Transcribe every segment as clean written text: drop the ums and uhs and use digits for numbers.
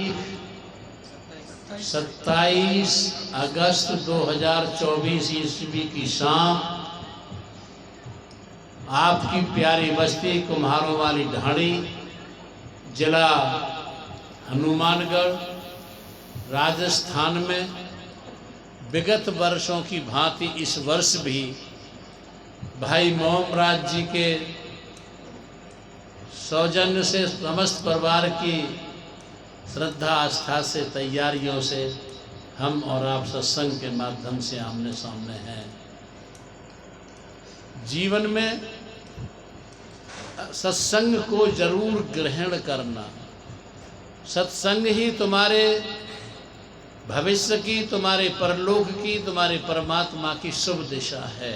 तारीख 27 अगस्त 2024 ईस्वी की शाम आपकी प्यारी बस्ती कुम्हारों वाली ढाणी, जिला हनुमानगढ़, राजस्थान में विगत वर्षों की भांति इस वर्ष भी भाई मोहम्मद जी के सौजन्य से समस्त परिवार की श्रद्धा आस्था से तैयारियों से हम और आप सत्संग के माध्यम से आमने सामने हैं। जीवन में सत्संग को जरूर ग्रहण करना। सत्संग ही तुम्हारे भविष्य की, तुम्हारे परलोक की, तुम्हारे परमात्मा की शुभ दिशा है।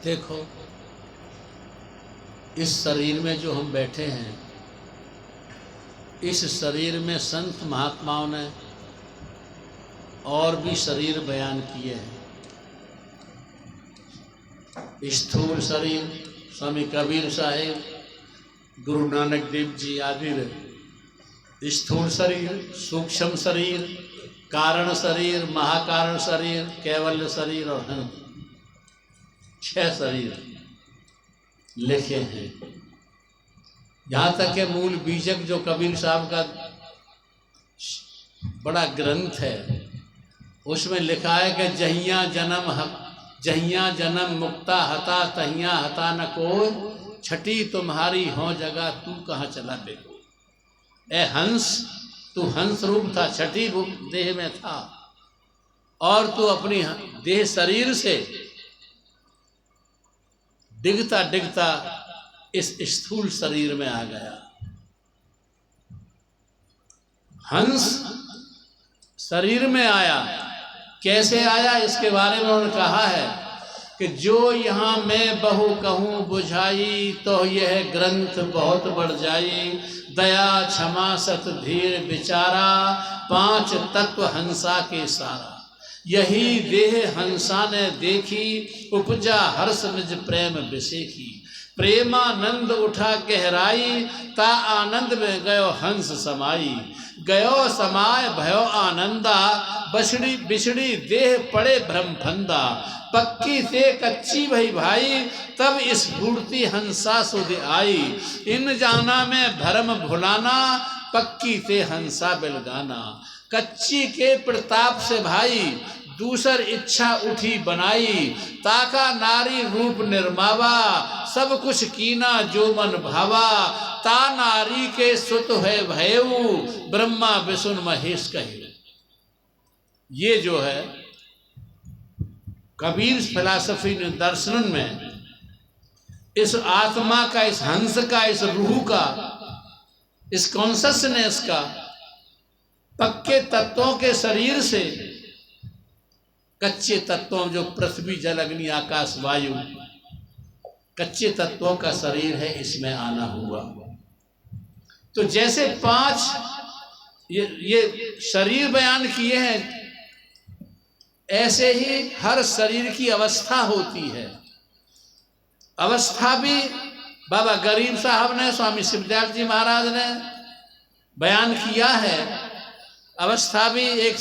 देखो, इस शरीर में जो हम बैठे हैं, इस शरीर में संत महात्माओं ने और भी शरीर बयान किए हैं। स्थूल शरीर स्वामी कबीर साहिब, गुरु नानक देव जी आदि ने स्थूल शरीर, सूक्ष्म शरीर, कारण शरीर, महाकारण शरीर, कैवल्य शरीर और 6 शरीर लिखे हैं। यहाँ तक के मूल बीजक जो कबीर साहब का बड़ा ग्रंथ है, उसमें लिखा है कि जहिया जन्म मुक्ता हता तहिया हता न कोई, छठी तुम्हारी हो जगह तू कहाँ चला देखो। ए हंस, तू हंस रूप था, छठी रूप देह में था, और तू अपनी देह शरीर से डिगता डिगता इस स्थूल शरीर में आ गया। हंस शरीर में आया, कैसे आया इसके बारे में उन्होंने कहा है कि जो यहाँ मैं बहु कहूँ बुझाई, तो यह ग्रंथ बहुत बढ़ जाई। दया क्षमा सत धीर विचारा, 5 तत्व हंसा के सारा। यही देह हंसा ने देखी, उपजा हर्ष निज प्रेम बिसेखी। प्रेमानंद उठा गहराई, ता आनंद में गयो हंस समाई। गयो समाय भयो आनंदा, बछड़ी बिछड़ी देह पड़े भ्रम फंदा। पक्की से कच्ची भई भाई, तब इस भूर्ति हंसा सुध आई। इन जाना में भरम भुलाना, पक्की से हंसा बिलगाना। कच्ची के प्रताप से भाई, दूसर इच्छा उठी बनाई। ताका नारी रूप निर्मावा, सब कुछ कीना जो मन भावा। ता नारी के सुत है भयऊ, ब्रह्मा विष्णु महेश कहे। ये जो है कबीर फिलॉसफी दर्शन में इस आत्मा का, इस हंस का, इस रूह का, इस कॉन्शसनेस का पक्के तत्वों के शरीर से कच्चे तत्वों, जो पृथ्वी जल अग्नि आकाश वायु, कच्चे तत्वों का शरीर है, इसमें आना हुआ। तो जैसे 5 ये शरीर बयान किए हैं, ऐसे ही हर शरीर की अवस्था होती है। अवस्था भी बाबा गरीब साहब ने, स्वामी शिवदयाल जी महाराज ने बयान किया है। अवस्था भी एक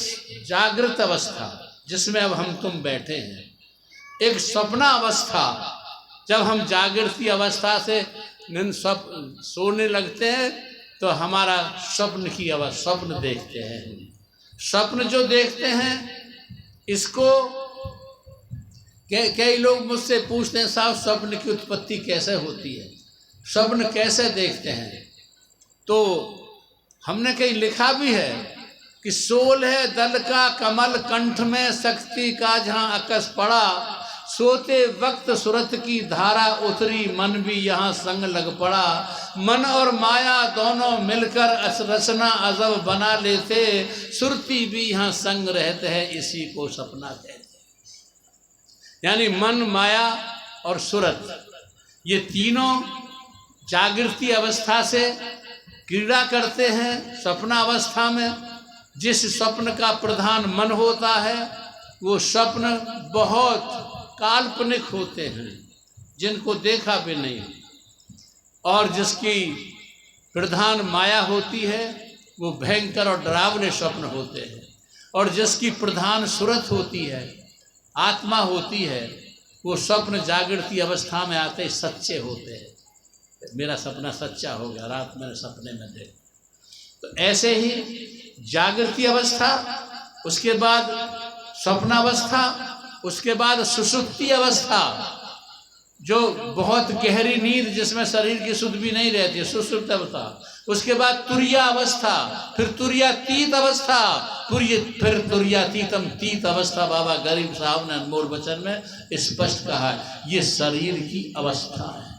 जागृत अवस्था, जिसमें अब हम तुम बैठे हैं। एक स्वप्न अवस्था, जब हम जागृति अवस्था से सोने लगते हैं तो हमारा स्वप्न की अवस्था, स्वप्न देखते हैं। स्वप्न जो देखते हैं, इसको कई लोग मुझसे पूछते हैं, साहब स्वप्न की उत्पत्ति कैसे होती है, स्वप्न कैसे देखते हैं? तो हमने कहीं लिखा भी है कि सोल है दल का कमल कंठ में, शक्ति का जहाँ अकस पड़ा। सोते वक्त सुरत की धारा उतरी, मन भी यहाँ संग लग पड़ा। मन और माया दोनों मिलकर रचना अजब बना लेते, सुरती भी यहाँ संग रहते हैं, इसी को सपना कहते हैं। यानी मन, माया और सुरत, ये तीनों जागृति अवस्था से क्रीड़ा करते हैं। स्वप्न अवस्था में जिस स्वप्न का प्रधान मन होता है, वो स्वप्न बहुत काल्पनिक होते हैं, जिनको देखा भी नहीं, और जिसकी प्रधान माया होती है वो भयंकर और डरावने स्वप्न होते हैं, और जिसकी प्रधान सूरत होती है, आत्मा होती है, वो स्वप्न जागृति अवस्था में आते सच्चे होते हैं। मेरा सपना सच्चा हो गया, रात मैंने सपने में देखा। तो ऐसे ही जागृति अवस्था, उसके बाद स्वप्नावस्था, उसके बाद सुषुप्ति अवस्था, जो बहुत गहरी नींद जिसमें शरीर की सुध भी नहीं रहती, सुषुप्त अवस्था। उसके बाद तुरिया अवस्था, फिर तुरियातीत अवस्था, फिर तुरियातीतम तीत अवस्था। बाबा गरीब साहब ने अनमोल वचन में स्पष्ट कहा है, ये शरीर की अवस्था है।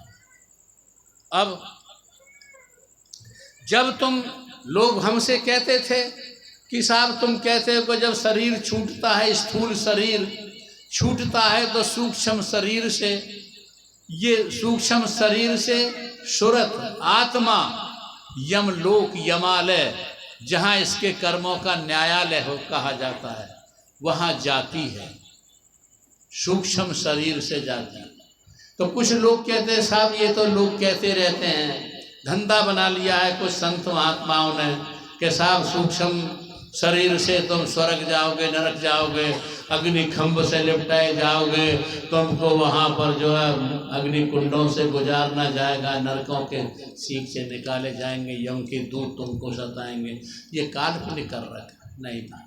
अब जब तुम लोग हमसे कहते थे कि साहब तुम कहते हो कि जब शरीर छूटता है, स्थूल शरीर छूटता है तो सूक्ष्म शरीर से, ये सूक्ष्म शरीर से सूरत आत्मा यमलोक यमालय, जहाँ इसके कर्मों का न्यायालय हो कहा जाता है, वहाँ जाती है, सूक्ष्म शरीर से जाती है। तो कुछ लोग कहते हैं साहब ये तो लोग कहते रहते हैं, धंधा बना लिया है कुछ संत महात्माओं ने कि साहब सूक्ष्म शरीर से तुम स्वर्ग जाओगे, नरक जाओगे, अग्नि खंभ से लिपटाए जाओगे, तुमको वहाँ पर जो है अग्नि कुंडों से गुजारना जाएगा, नरकों के सीख से निकाले जाएंगे, यम के दूत तुमको सताएंगे। ये काल्पनिक कर रखा नहीं था,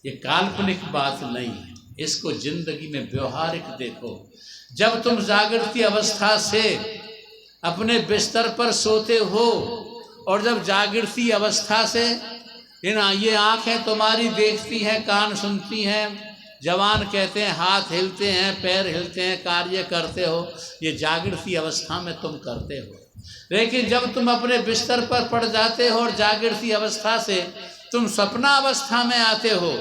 ये काल्पनिक बात नहीं है, इसको जिंदगी में व्यवहारिक देखो। जब तुम जागृति अवस्था से अपने बिस्तर पर सोते हो, और जब जागृति अवस्था से ये आँखें तुम्हारी देखती हैं, कान सुनती हैं, जवान कहते हैं, हाथ हिलते हैं, पैर हिलते हैं, कार्य करते हो, ये जागृति अवस्था में तुम करते हो। लेकिन जब तुम अपने बिस्तर पर पड़ जाते हो और जागृति अवस्था से तुम स्वप्नावस्था में आते हो,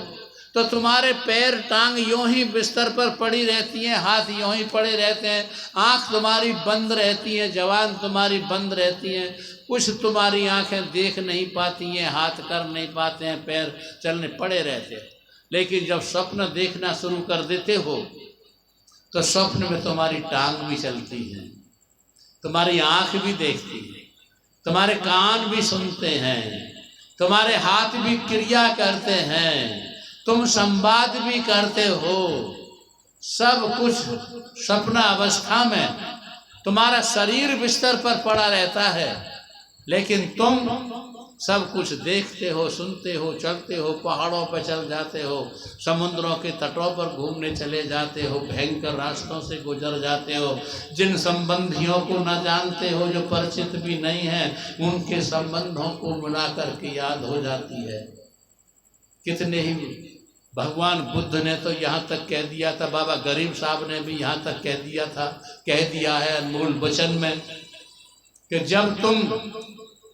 तो तुम्हारे पैर टांग यूं ही बिस्तर पर पड़ी रहती हैं, हाथ यूं ही पड़े रहते हैं, आँख तुम्हारी बंद रहती है, जवान तुम्हारी बंद रहती हैं, कुछ तुम्हारी आंखें देख नहीं पाती हैं, हाथ कर नहीं पाते हैं, पैर चलने पड़े रहते हैं। लेकिन जब स्वप्न देखना शुरू कर देते हो तो स्वप्न में तुम्हारी टांग भी चलती है, तुम्हारी आंख भी देखती है, तुम्हारे कान भी सुनते हैं, तुम्हारे हाथ भी क्रिया करते हैं, तुम संवाद भी करते हो। सब कुछ स्वप्न अवस्था में तुम्हारा शरीर बिस्तर पर पड़ा रहता है, लेकिन तुम सब कुछ देखते हो, सुनते हो, चलते हो, पहाड़ों पर चल जाते हो, समुद्रों के तटों पर घूमने चले जाते हो, भयंकर रास्तों से गुजर जाते हो, जिन संबंधियों को न जानते हो, जो परिचित भी नहीं हैं, उनके संबंधों को मिला करके याद हो जाती है। कितने ही भगवान बुद्ध ने तो यहाँ तक कह दिया था, बाबा गरीब साहब ने भी यहाँ तक कह दिया है अनमोल वचन में कि जब तुम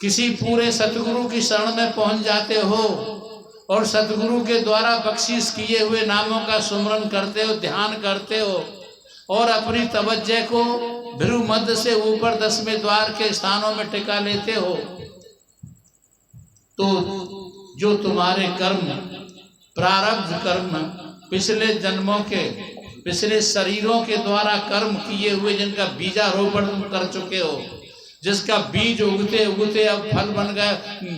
किसी पूरे सतगुरु की शरण में पहुंच जाते हो और सतगुरु के द्वारा बख्शिश किए हुए नामों का सुमरन करते हो, ध्यान करते हो, और अपनी तवज्जो को भ्रू मध्य से ऊपर 10वें द्वार के स्थानों में टिका लेते हो, तो जो तुम्हारे कर्म, प्रारब्ध कर्म, पिछले जन्मों के, पिछले शरीरों के द्वारा कर्म किए हुए, जिनका बीजारोपण तुम कर चुके हो, जिसका बीज उगते उगते अब फल बन गया,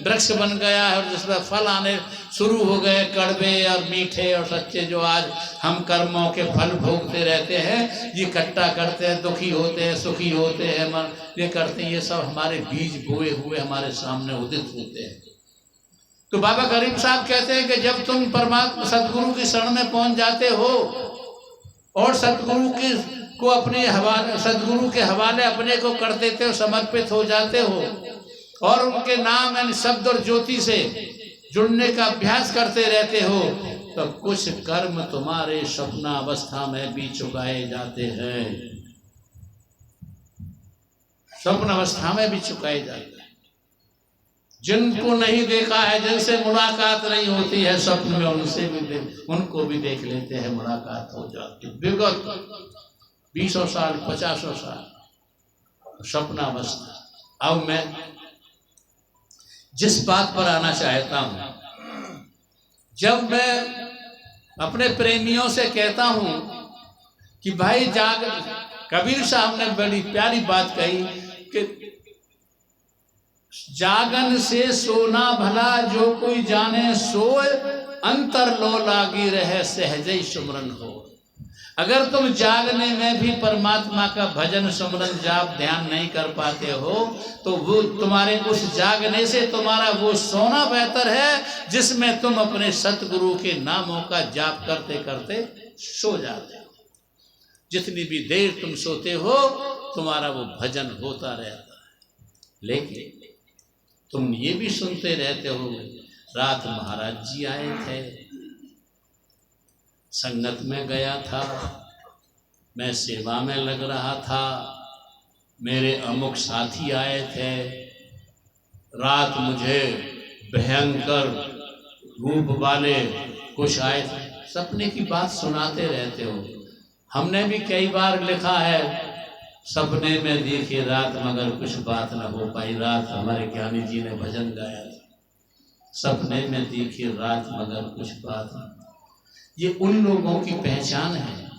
वृक्ष बन गया है, और जिसमें फल आने शुरू हो गए, कड़वे और मीठे और सच्चे, जो आज हम कर्मों के फल भोगते रहते हैं, ये इकट्ठा करते हैं, दुखी होते हैं, सुखी होते हैं, मन ये करते हैं, ये सब हमारे बीज बोए हुए हमारे सामने उदित होते हैं। तो बाबा गरीब साहब कहते हैं कि जब तुम परमात्मा सदगुरु की शरण में पहुंच जाते हो और सदगुरु की को अपने हवाले, सदगुरु के हवाले अपने को कर देते हो, समर्पित हो जाते हो, और उनके नाम यानी शब्द और ज्योति से जुड़ने का अभ्यास करते रहते हो, तो कुछ कर्म तुम्हारे स्वप्न अवस्था में भी चुकाए जाते हैं, स्वप्न अवस्था में भी चुकाए जाते हैं। जिनको नहीं देखा है, जिनसे मुलाकात नहीं होती है स्वप्न में, उनको भी देख लेते हैं, मुलाकात हो जाती है। विगत 20 साल 50 साल स्वप्नावस्था। अब मैं जिस बात पर आना चाहता हूं, जब मैं अपने प्रेमियों से कहता हूं कि भाई जाग, कबीर साहब ने बड़ी प्यारी बात कही कि जागन से सोना भला जो कोई जाने सोए, अंतर लो लागी रहे सहजई सुमरन हो। अगर तुम जागने में भी परमात्मा का भजन सुमरन जाप ध्यान नहीं कर पाते हो तो वो तुम्हारे उस जागने से तुम्हारा वो सोना बेहतर है जिसमें तुम अपने सतगुरु के नामों का जाप करते करते सो जाते हो। जितनी भी देर तुम सोते हो तुम्हारा वो भजन होता रहता है। लेकिन तुम ये भी सुनते रहते हो, रात महाराज जी आए थे, संगत में गया था, मैं सेवा में लग रहा था, मेरे अमुक साथी आए थे, रात मुझे भयंकर रूप वाले कुछ आए थे। सपने की बात सुनाते रहते हो। हमने भी कई बार लिखा है, सपने में देखी रात मगर कुछ बात न हो पाई। रात हमारे ज्ञानी जी ने भजन गाया था, सपने में देखी रात मगर कुछ बात न। ये उन लोगों की पहचान है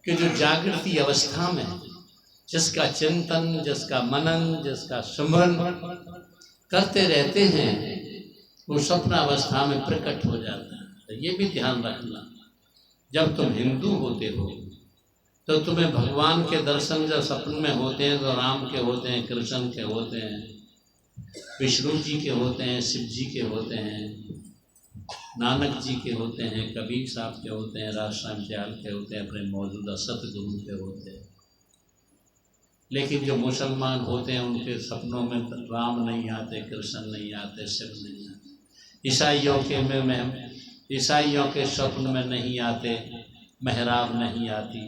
कि जो जागृति अवस्था में जिसका चिंतन, जिसका मनन, जिसका सुमरन करते रहते हैं, वो स्वप्न अवस्था में प्रकट हो जाता है। तो ये भी ध्यान रखना, जब तुम हिंदू होते हो तो तुम्हें भगवान के दर्शन जब सपन में होते हैं तो राम के होते हैं, कृष्ण के होते हैं, विष्णु जी के होते हैं, शिव जी के होते हैं, नानक जी के होते हैं, कबीर साहब के होते हैं, राजश्याम दयाल के होते हैं, अपने मौजूदा सतगुरु के होते हैं। लेकिन जो मुसलमान होते हैं उनके सपनों में राम नहीं आते, कृष्ण नहीं आते, शिव नहीं आते। ईसाइयों के स्वप्न में नहीं आते, मेहराब नहीं आती,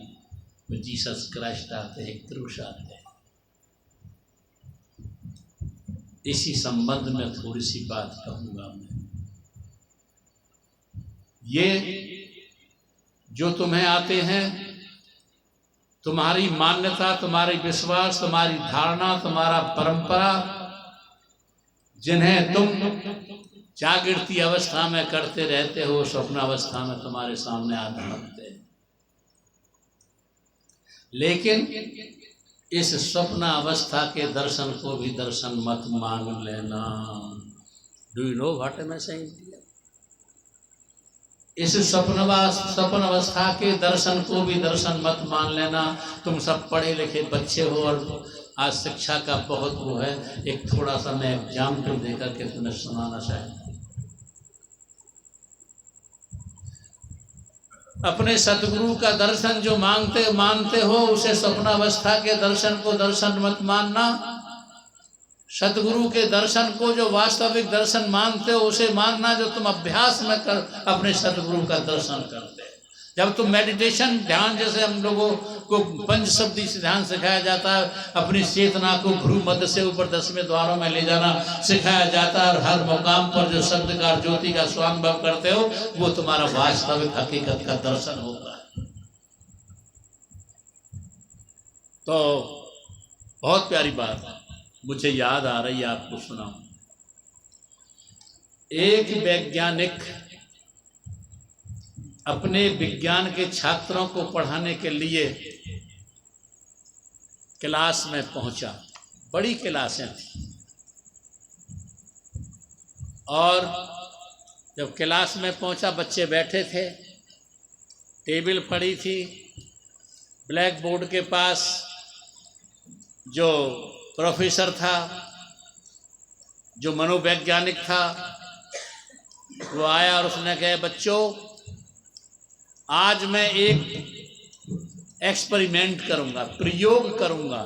वो जीसस क्राइस्ट आते हैं, क्रूस आते हैं। इसी संबंध में थोड़ी सी बात कहूँगा मैं। ये जो तुम्हें आते हैं, तुम्हारी मान्यता, तुम्हारी विश्वास, तुम्हारी धारणा, तुम्हारा परंपरा, जिन्हें तुम जागृति अवस्था में करते रहते हो, स्वप्न अवस्था में तुम्हारे सामने आने लगते हैं। लेकिन इस स्वप्न अवस्था के दर्शन को भी दर्शन मत मान लेना। Do you know what am I saying? इस स्वप्न अवस्था के दर्शन को भी दर्शन मत मान लेना। तुम सब पढ़े लिखे बच्चे हो और आज शिक्षा का बहुत वो है। एक थोड़ा सा मैं एग्जाम्पल देकर के तुम्हें सुनाना चाहता हूँ। अपने सतगुरु का दर्शन जो मानते हो, उसे स्वप्नावस्था के दर्शन को दर्शन मत मानना। सतगुरु के दर्शन को जो वास्तविक दर्शन मानते हो उसे मानना, जो तुम अभ्यास में कर अपने सतगुरु का दर्शन करते हो। जब तुम मेडिटेशन ध्यान, जैसे हम लोगों को पंचशब्दी से ध्यान सिखाया जाता है, अपनी चेतना को भ्रू मध्य से ऊपर 10वें द्वारों में ले जाना सिखाया जाता है, और हर मुकाम पर जो शब्दकार ज्योति का स्वानुभव करते हो वो तुम्हारा वास्तविक हकीकत का दर्शन होता है। तो बहुत प्यारी बात मुझे याद आ रही है, आपको सुनाऊं। एक वैज्ञानिक अपने विज्ञान के छात्रों को पढ़ाने के लिए क्लास में पहुंचा। बड़ी क्लासें थी, और जब क्लास में पहुंचा, बच्चे बैठे थे, टेबल पड़ी थी, ब्लैक बोर्ड के पास जो प्रोफेसर था, जो मनोवैज्ञानिक था, वो आया और उसने कहा, बच्चों आज मैं एक एक्सपेरिमेंट करूंगा, प्रयोग करूंगा,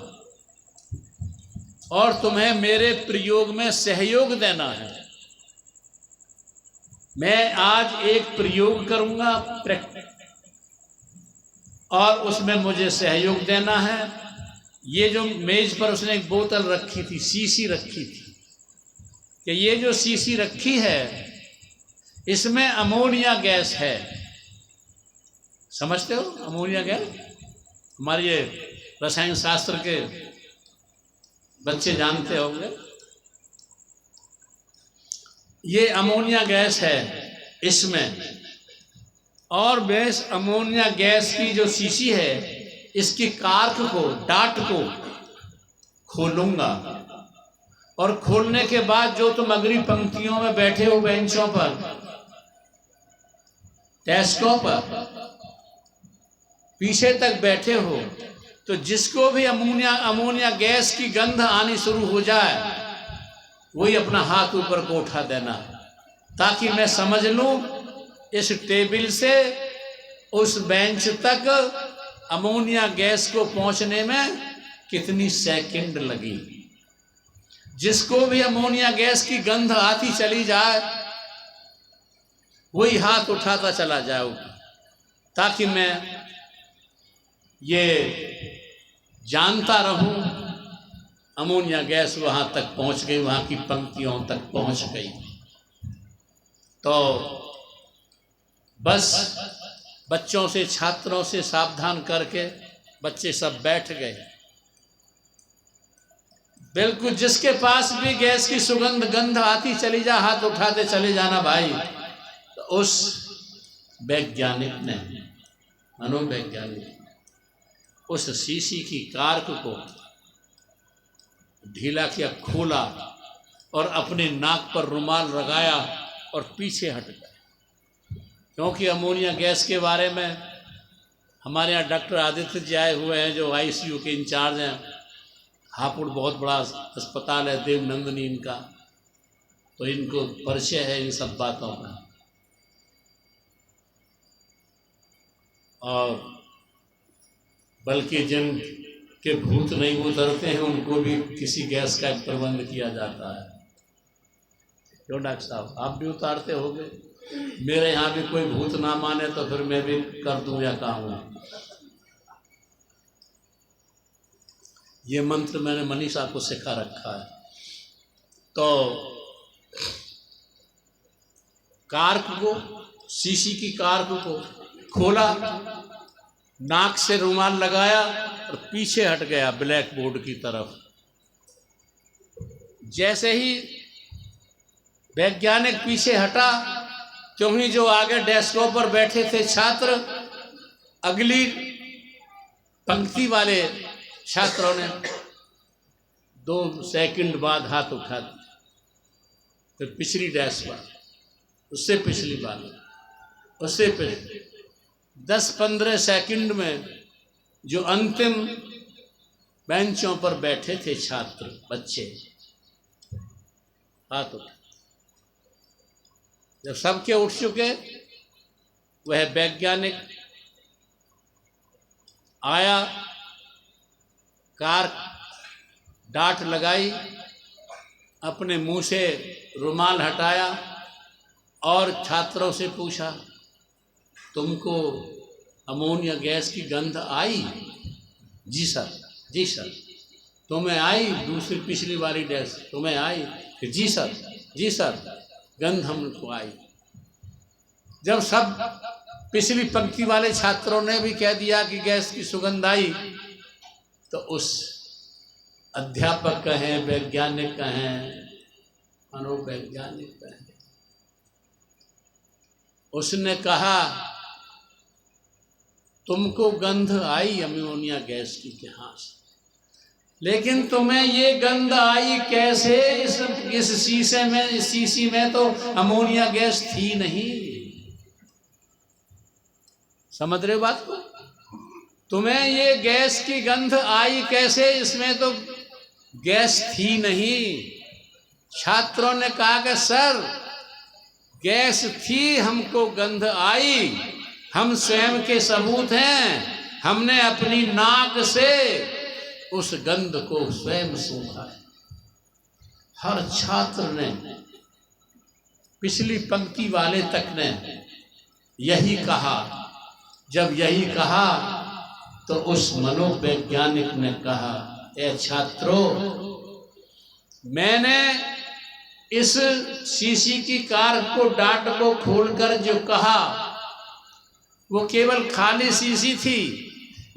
और तुम्हें मेरे प्रयोग में सहयोग देना है। मैं आज एक प्रयोग करूंगा और उसमें मुझे सहयोग देना है। ये जो मेज पर उसने एक बोतल रखी थी, शीशी रखी थी, कि ये जो शीशी रखी है इसमें अमोनिया गैस है। समझते हो अमोनिया गैस? हमारे ये रसायन शास्त्र के बच्चे जानते होंगे। ये अमोनिया गैस है इसमें, और बेस अमोनिया गैस की जो शीशी है, इसकी कार्क को, डाट को खोलूंगा, और खोलने के बाद जो तुम अगली पंक्तियों में बैठे हो बेंचों पर, डेस्कों पर पीछे तक बैठे हो, तो जिसको भी अमोनिया गैस की गंध आनी शुरू हो जाए वही अपना हाथ ऊपर को उठा देना, ताकि मैं समझ लूं इस टेबल से उस बेंच तक अमोनिया गैस को पहुंचने में कितनी सेकंड लगी। जिसको भी अमोनिया गैस की गंध आती चली जाए वही हाथ उठाता चला जाओ, ताकि मैं ये जानता रहूं अमोनिया गैस वहां तक पहुंच गई, वहां की पंक्तियों तक पहुंच गई। तो बस बच्चों से, छात्रों से सावधान करके बच्चे सब बैठ गए। बिल्कुल जिसके पास भी गैस की सुगंध गंध आती चली जा, हाथ उठाते चले जाना भाई। तो उस वैज्ञानिक ने, मनोवैज्ञानिक, उस शीशी की कार्क को ढीला किया, खोला और अपने नाक पर रुमाल लगाया और पीछे हट गया। क्योंकि अमोनिया गैस के बारे में हमारे यहाँ डॉक्टर आदित्य जी आए हुए हैं, जो आईसीयू के इंचार्ज हैं। हापुड़ बहुत बड़ा अस्पताल है, देवनंदनी इनका, तो इनको परिचय है इन सब बातों का। और बल्कि जिन के भूत नहीं उतरते हैं उनको भी किसी गैस का प्रबंध किया जाता है। क्यों डॉक्टर साहब, आप भी उतारते होंगे? मेरे यहाँ भी कोई भूत ना माने तो फिर मैं भी कर दूं या कहूँ। ये मंत्र मैंने मनीषा को सिखा रखा है। तो कार्क को, शीशी की कार्क को खोला, नाक से रुमाल लगाया और पीछे हट गया ब्लैक बोर्ड की तरफ। जैसे ही वैज्ञानिक पीछे हटा, क्योंकि जो आगे डेस्कों पर बैठे थे छात्र, अगली पंक्ति वाले छात्रों ने 2 सेकंड बाद हाथ उठा दिया। फिर पिछली डेस्क पर, उससे पिछली बार, उससे पिछली 10-15 सेकंड में जो अंतिम बेंचों पर बैठे थे छात्र, बच्चे, हाथ उठा। जब सबके उठ चुके, वह वैज्ञानिक आया, कार डांट लगाई, अपने मुंह से रुमाल हटाया और छात्रों से पूछा, तुमको अमोनिया गैस की गंध आई? जी सर, जी सर। तुम्हें आई? दूसरी पिछली वाली डेस्क तुम्हें आई? कि जी सर, जी सर, गंध हमको आई। जब सब पिछली पंक्ति वाले छात्रों ने भी कह दिया कि गैस की सुगंध आई, तो उस अध्यापक कहें, वैज्ञानिक कहें, मनोवैज्ञानिक कहें, उसने कहा, तुमको गंध आई अमोनिया गैस की? हाँ, लेकिन तुम्हें ये गंध आई कैसे? इस शीशे में, इस शीशी में तो अमोनिया गैस थी नहीं। समझ रहे हो बात को? तुम्हें ये गैस की गंध आई कैसे? इसमें तो गैस थी नहीं। छात्रों ने कहा कि सर, गैस थी, हमको गंध आई, हम स्वयं के सबूत हैं, हमने अपनी नाक से उस गंध को स्वयं सूंघा है। हर छात्र ने, पिछली पंक्ति वाले तक ने यही कहा। जब यही कहा तो उस मनोवैज्ञानिक ने कहा, ए छात्रों, मैंने इस शीशी की कार को, डाट को खोलकर जो कहा, वो केवल खाली शीशी थी,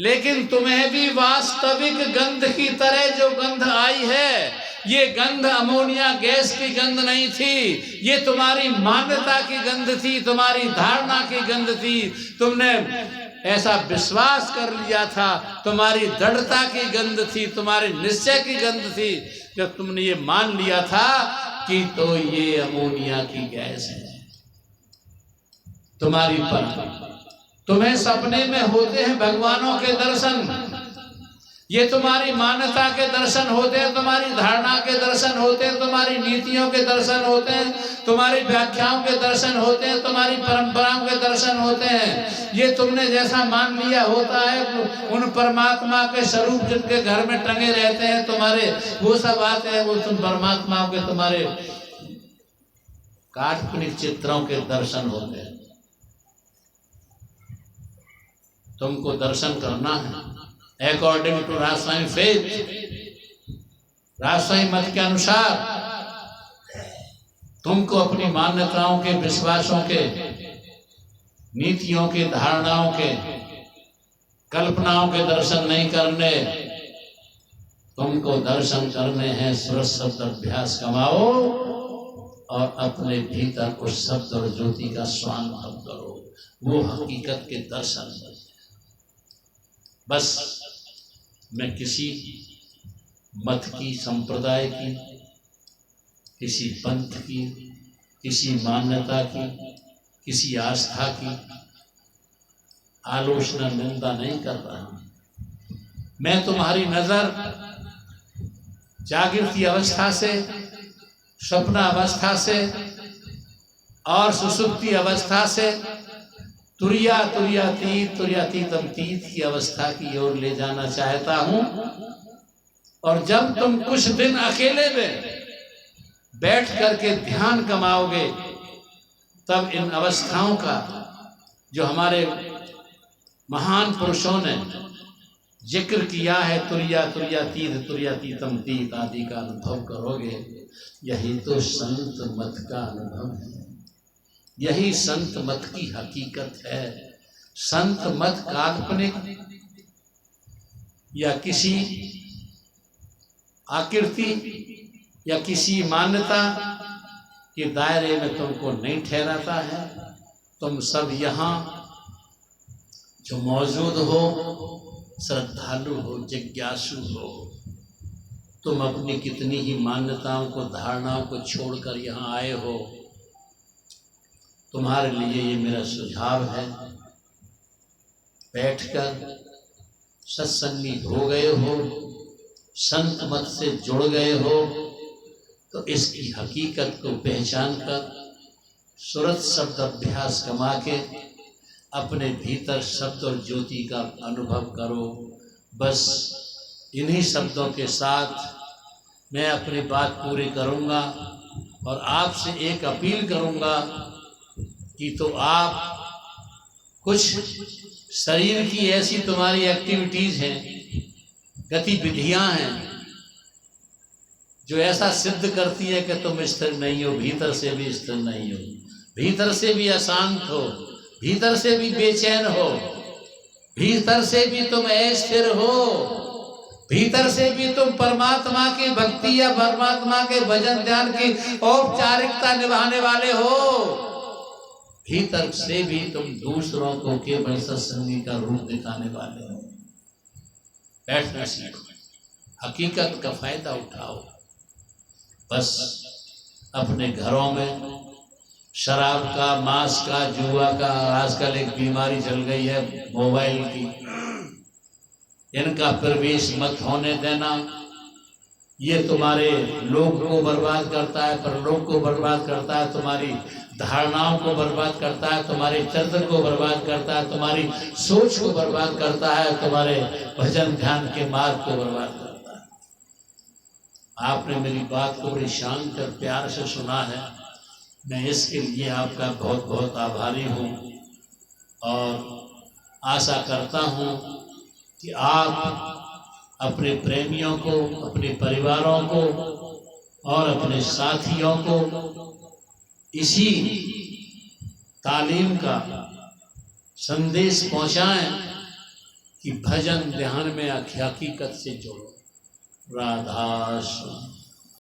लेकिन तुम्हें भी वास्तविक गंध की तरह जो गंध आई है, ये गंध अमोनिया गैस की गंध नहीं थी, ये तुम्हारी मान्यता की गंध थी, तुम्हारी धारणा की गंध थी। तुमने ऐसा विश्वास कर लिया था, तुम्हारी दृढ़ता की गंध थी, तुम्हारे निश्चय की गंध थी जब तुमने ये मान लिया था कि तो ये अमोनिया की गैस है। तुम्हारी पर तुम्हें सपने में होते हैं भगवानों के दर्शन, ये तुम्हारी मान्यता के दर्शन होते हैं, तुम्हारी धारणा के दर्शन होते हैं, तुम्हारी नीतियों के दर्शन होते हैं, तुम्हारी व्याख्याओं के दर्शन होते हैं, तुम्हारी परंपराओं के दर्शन होते हैं। ये तुमने जैसा मान लिया होता है, उन परमात्मा के स्वरूप जिनके घर में टंगे रहते हैं तुम्हारे, वो सब आते हैं, वो तुम परमात्माओं के तुम्हारे काल्पनिक चित्रों के दर्शन होते हैं। तुमको दर्शन करना है अकॉर्डिंग टू राजशाही फेथ, राजशाही मत के अनुसार तुमको अपनी मान्यताओं के, विश्वासों के, नीतियों के, धारणाओं के, कल्पनाओं के दर्शन नहीं करने, तुमको दर्शन करने हैं सुरत शब्द अभ्यास कमाओ और अपने भीतर उस शब्द और ज्योति का स्वानुभव करो, वो हकीकत के दर्शन। बस मैं किसी मत की, संप्रदाय की, किसी पंथ की, किसी मान्यता की, किसी आस्था की आलोचना, निंदा नहीं कर रहा हूं। मैं तुम्हारी नजर जागृति अवस्था से, स्वप्न अवस्था से और सुसुप्ति अवस्था से तुर्यातीतम तीत की अवस्था की ओर ले जाना चाहता हूं। और जब तुम कुछ दिन अकेले में बैठ करके ध्यान कमाओगे, तब इन अवस्थाओं का जो हमारे महान पुरुषों ने जिक्र किया है, तुर्यातीतम तीत आदि का अनुभव करोगे। यही तो संत मत का अनुभव है, यही संत मत की हकीकत है। संत मत काल्पनिक या किसी आकृति या किसी मान्यता के दायरे में तुमको नहीं ठहराता है। तुम सब यहाँ जो मौजूद हो, श्रद्धालु हो, जिज्ञासु हो, तुम अपनी कितनी ही मान्यताओं को, धारणाओं को छोड़कर यहाँ आए हो। तुम्हारे लिए ये मेरा सुझाव है, बैठकर सत्संगी हो गए हो, संत मत से जुड़ गए हो, तो इसकी हकीकत को पहचान कर सुरत शब्द अभ्यास कमा के अपने भीतर शब्द और ज्योति का अनुभव करो। बस इन्हीं शब्दों के साथ मैं अपनी बात पूरी करूँगा और आपसे एक अपील करूँगा कि तो आप कुछ शरीर की ऐसी तुम्हारी एक्टिविटीज़ हैं, गतिविधियां हैं, जो ऐसा सिद्ध करती है कि तुम स्थिर नहीं हो, भीतर से भी स्थिर नहीं हो, भीतर से भी अशांत हो, भीतर से भी बेचैन हो, भीतर से भी तुम अस्थिर हो, भीतर से भी तुम परमात्मा की भक्ति या परमात्मा के भजन ध्यान की औपचारिकता निभाने वाले हो, भीतर से भी तुम दूसरों को केवल सत्संगी का रूप दिखाने वाले हो। बैठना सीखो, हकीकत का फायदा उठाओ। बस अपने घरों में शराब का, मांस का, जुआ का, आजकल एक बीमारी चल गई है मोबाइल की, इनका प्रवेश मत होने देना। ये तुम्हारे लोग को बर्बाद करता है, परलोक को बर्बाद करता है, तुम्हारी धारणाओं को बर्बाद करता है, तुम्हारे चरित्र को बर्बाद करता है, तुम्हारी सोच को बर्बाद करता है, तुम्हारे भजन ध्यान के मार्ग को बर्बाद करता है। आपने मेरी बात को बड़ी शांत और प्यार से सुना है, मैं इसके लिए आपका बहुत बहुत आभारी हूँ और आशा करता हूँ कि आप अपने प्रेमियों को, अपने परिवारों को और अपने साथियों को इसी तालीम का संदेश पहुंचाएं कि भजन ध्यान में हकीकत से जुड़ो। राधा स्वामी।